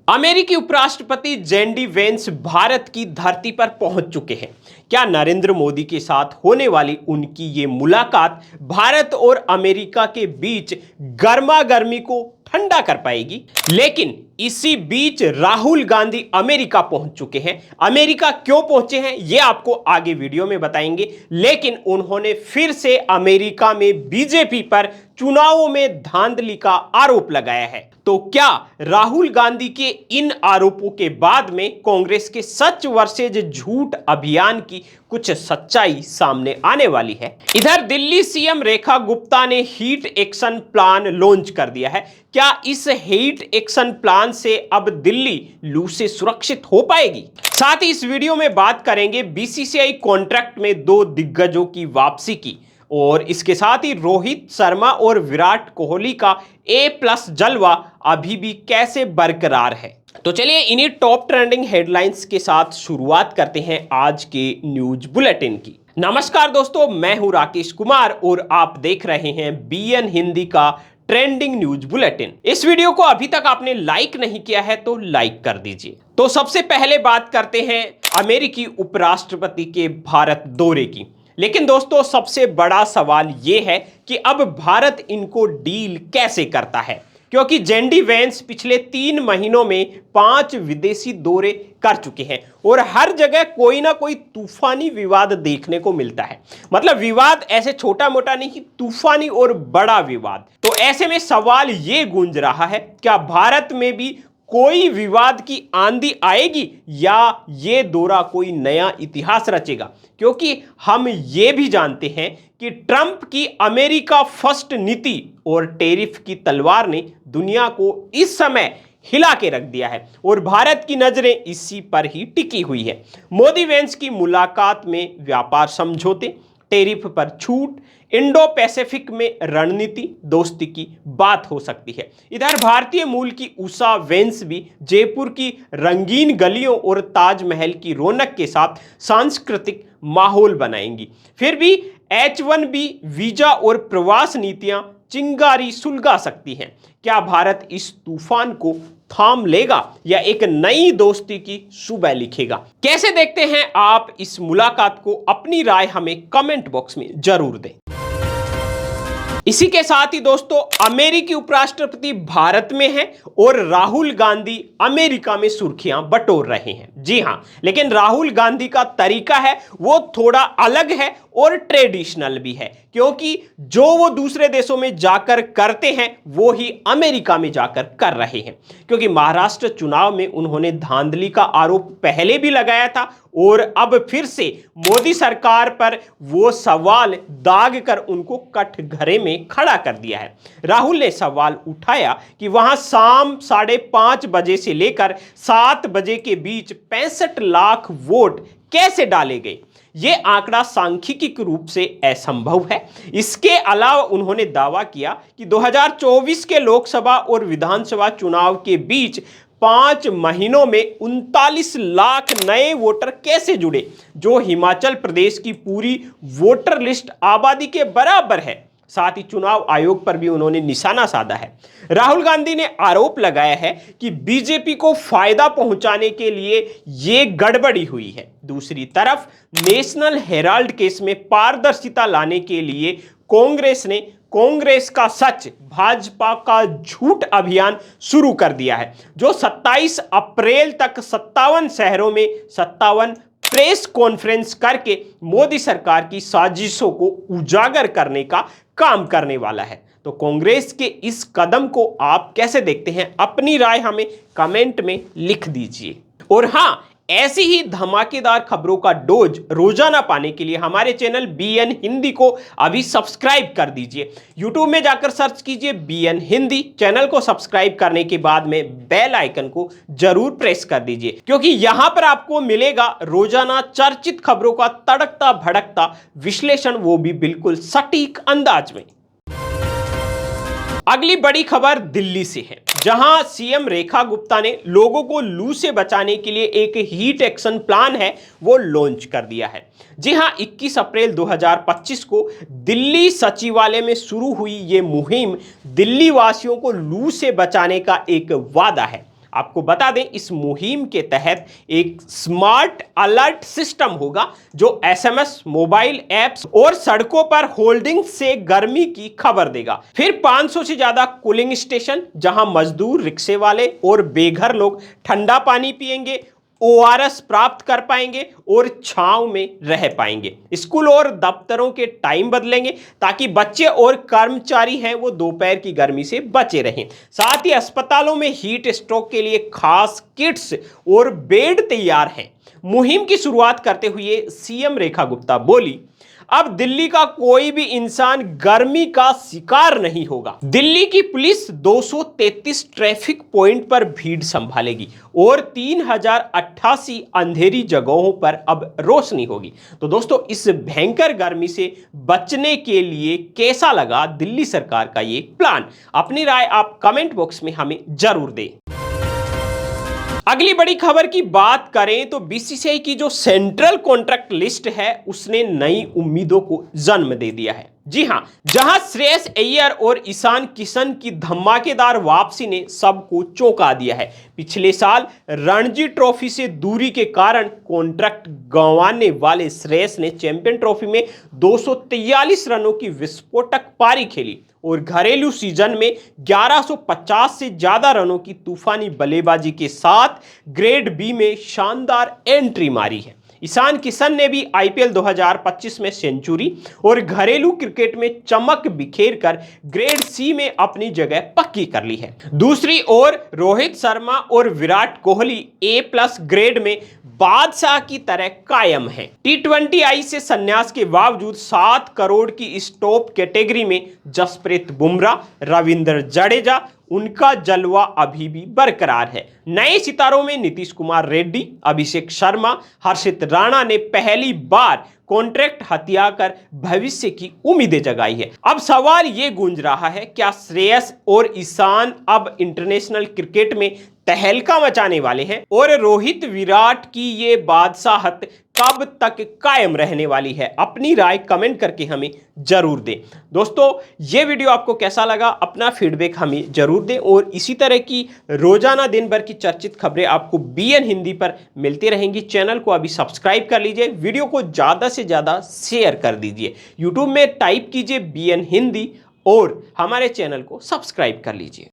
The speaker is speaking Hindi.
अमेरिकी उपराष्ट्रपति जेडी वेंस भारत की धरती पर पहुंच चुके हैं। क्या नरेंद्र मोदी के साथ होने वाली उनकी ये मुलाकात भारत और अमेरिका के बीच गर्मा गर्मी को ठंडा कर पाएगी? लेकिन इसी बीच राहुल गांधी अमेरिका पहुंच चुके हैं। अमेरिका क्यों पहुंचे हैं ये आपको आगे वीडियो में बताएंगे, लेकिन उन्होंने फिर से अमेरिका में बीजेपी पर चुनावों में धांधली का आरोप लगाया है। तो क्या राहुल गांधी के इन आरोपों के बाद में कांग्रेस के सच वर्सेज झूठ अभियान की कुछ सच्चाई सामने आने वाली है? इधर दिल्ली सीएम रेखा गुप्ता ने हीट एक्शन प्लान लॉन्च कर दिया है। क्या इस हीट एक्शन प्लान से अब दिल्ली लू से सुरक्षित हो पाएगी? साथ ही इस वीडियो में बात करेंगे बीसीसीआई कॉन्ट्रैक्ट में 2 दिग्गजों की वापसी की, और इसके साथ ही रोहित शर्मा और विराट कोहली का A+ जलवा अभी भी कैसे बरकरार है। तो चलिए इन्हीं टॉप ट्रेंडिंग हेडलाइंस के साथ शुरुआत करते हैं आज के न्यूज बुलेटिन की। नमस्कार दोस्तों, मैं हूं राकेश कुमार और आप देख रहे हैं BN हिंदी का ट्रेंडिंग न्यूज बुलेटिन। इस वीडियो को अभी तक आपने लाइक नहीं किया है तो लाइक कर दीजिए। तो सबसे पहले बात करते हैं अमेरिकी उपराष्ट्रपति के भारत दौरे की। लेकिन दोस्तों सबसे बड़ा सवाल यह है कि अब भारत इनको डील कैसे करता है, क्योंकि जेडी वेंस पिछले 3 महीनों में 5 विदेशी दौरे कर चुके हैं और हर जगह कोई ना कोई तूफानी विवाद देखने को मिलता है। मतलब विवाद ऐसे छोटा मोटा नहीं, तूफानी और बड़ा विवाद। तो ऐसे में सवाल ये गूंज रहा है, क्या भारत में भी कोई विवाद की आंधी आएगी या ये दौरा कोई नया इतिहास रचेगा? क्योंकि हम ये भी जानते हैं कि ट्रंप की अमेरिका फर्स्ट नीति और टैरिफ की तलवार ने दुनिया को इस समय हिला के रख दिया है और भारत की नजरें इसी पर ही टिकी हुई है। मोदी वेंस की मुलाकात में व्यापार समझौते, टैरिफ पर छूट, इंडो पैसिफिक में रणनीति दोस्ती की बात हो सकती है। इधर भारतीय मूल की उषा वेंस भी जयपुर की रंगीन गलियों और ताजमहल की रौनक के साथ सांस्कृतिक माहौल बनाएंगी। फिर भी H1B वीजा और प्रवास नीतियां चिंगारी सुलगा सकती हैं। क्या भारत इस तूफान को थाम लेगा या एक नई दोस्ती की सुबह लिखेगा? कैसे देखते हैं आप इस मुलाकात को? अपनी राय हमें कमेंट बॉक्स में जरूर दें। इसी के साथ ही दोस्तों अमेरिकी उपराष्ट्रपति भारत में हैं और राहुल गांधी अमेरिका में सुर्खियां बटोर रहे हैं। जी हां, लेकिन राहुल गांधी का तरीका है वो थोड़ा अलग है और ट्रेडिशनल भी है, क्योंकि जो वो दूसरे देशों में जाकर करते हैं वो ही अमेरिका में जाकर कर रहे हैं। क्योंकि महाराष्ट्र चुनाव में उन्होंने धांधली का आरोप पहले भी लगाया था और अब फिर से मोदी सरकार पर वो सवाल दाग कर उनको कटघरे में खड़ा कर दिया है। राहुल ने सवाल उठाया कि वहां शाम 5:30 बजे से लेकर 7 बजे के बीच 65 लाख वोट कैसे डाले गए। ये आंकड़ा सांख्यिकी रूप से असंभव है। इसके अलावा उन्होंने दावा किया कि 2024 के लोकसभा और विधानसभा चुनाव के बीच 5 महीनों में 39 लाख नए वोटर कैसे जुड़े, जो हिमाचल प्रदेश की पूरी वोटर लिस्ट आबादी के बराबर है। साथ ही चुनाव आयोग पर भी उन्होंने निशाना साधा है। राहुल गांधी ने आरोप लगाया है कि बीजेपी को फायदा पहुंचाने के लिए ये गड़बड़ी हुई है। दूसरी तरफ नेशनल हेराल्ड केस में पारदर्शिता लाने के लिए कांग्रेस ने कांग्रेस का सच भाजपा का झूठ अभियान शुरू कर दिया है, जो 27 अप्रैल तक 57 शहरों में 57 प्रेस कॉन्फ्रेंस करके मोदी सरकार की साजिशों को उजागर करने का काम करने वाला है। तो कांग्रेस के इस कदम को आप कैसे देखते हैं? अपनी राय हमें कमेंट में लिख दीजिए। और हां, ऐसी ही धमाकेदार खबरों का डोज रोजाना पाने के लिए हमारे चैनल BN हिंदी को अभी सब्सक्राइब कर दीजिए। YouTube में जाकर सर्च कीजिए BN हिंदी। चैनल को सब्सक्राइब करने के बाद में बेल आइकन को जरूर प्रेस कर दीजिए, क्योंकि यहां पर आपको मिलेगा रोजाना चर्चित खबरों का तड़कता भड़कता विश्लेषण, वो भी बिल्कुल सटीक अंदाज में। अगली बड़ी खबर दिल्ली से है, जहां सीएम रेखा गुप्ता ने लोगों को लू से बचाने के लिए एक हीट एक्शन प्लान है वो लॉन्च कर दिया है। जी हां, 21 अप्रैल 2025 को दिल्ली सचिवालय में शुरू हुई ये मुहिम दिल्ली वासियों को लू से बचाने का एक वादा है। आपको बता दें, इस मुहिम के तहत एक स्मार्ट अलर्ट सिस्टम होगा जो एसएमएस, मोबाइल ऐप्स और सड़कों पर होल्डिंग से गर्मी की खबर देगा। फिर 500 से ज्यादा कूलिंग स्टेशन जहां मजदूर, रिक्शे वाले और बेघर लोग ठंडा पानी पिएंगे, ओआरएस प्राप्त कर पाएंगे और छांव में रह पाएंगे। स्कूल और दफ्तरों के टाइम बदलेंगे ताकि बच्चे और कर्मचारी हैं वो दोपहर की गर्मी से बचे रहें। साथ ही अस्पतालों में हीट स्ट्रोक के लिए खास किट्स और बेड तैयार हैं। मुहिम की शुरुआत करते हुए सीएम रेखा गुप्ता बोली, अब दिल्ली का कोई भी इंसान गर्मी का शिकार नहीं होगा। दिल्ली की पुलिस 233 ट्रैफिक पॉइंट पर भीड़ संभालेगी और 3088 अंधेरी जगहों पर अब रोशनी होगी। तो दोस्तों, इस भयंकर गर्मी से बचने के लिए कैसा लगा दिल्ली सरकार का ये प्लान? अपनी राय आप कमेंट बॉक्स में हमें जरूर दें। अगली बड़ी खबर की बात करें तो बीसीसीआई की जो सेंट्रल कॉन्ट्रैक्ट लिस्ट है उसने नई उम्मीदों को जन्म दे दिया है। जी हां, जहां श्रेयस अय्यर और ईशान किशन की धमाकेदार वापसी ने सबको चौंका दिया है। पिछले साल रणजी ट्रॉफी से दूरी के कारण कॉन्ट्रैक्ट गंवाने वाले श्रेयस ने चैंपियन ट्रॉफी में 243 रनों की विस्फोटक पारी खेली और घरेलू सीजन में 1150 से ज्यादा रनों की तूफानी बल्लेबाजी के साथ ग्रेड बी में शानदार एंट्री मारी है। ईशान किशन ने भी आईपीएल 2025 में सेंचुरी और घरेलू क्रिकेट में चमक बिखेर कर ग्रेड सी में अपनी जगह पक्की कर ली है। दूसरी ओर रोहित शर्मा और विराट कोहली A+ ग्रेड में बादशाह की तरह कायम हैं। T20I से संन्यास के बावजूद 7 करोड़ की इस टॉप कैटेगरी में जसप्रीत बुमराह, रविंद्र जडेजा, उनका जलवा अभी भी बरकरार है। नए सितारों में नीतीश कुमार रेड्डी, अभिषेक शर्मा, हर्षित राणा ने पहली बार कॉन्ट्रैक्ट हथियाकर भविष्य की उम्मीदें जगाई है। अब सवाल ये गूंज रहा है, क्या श्रेयस और ईशान अब इंटरनेशनल क्रिकेट में तहलका मचाने वाले हैं और रोहित विराट की ये बादशाहत कब तक कायम रहने वाली है? अपनी राय कमेंट करके हमें जरूर दें। दोस्तों, ये वीडियो आपको कैसा लगा? अपना फीडबैक हमें जरूर दें और इसी तरह की रोजाना दिन भर की चर्चित खबरें आपको बीएन हिंदी पर मिलती रहेंगी। चैनल को अभी सब्सक्राइब कर लीजिए, वीडियो को ज़्यादा से ज़्यादा शेयर कर दीजिए। यूट्यूब में टाइप कीजिए बीएन हिंदी और हमारे चैनल को सब्सक्राइब कर लीजिए।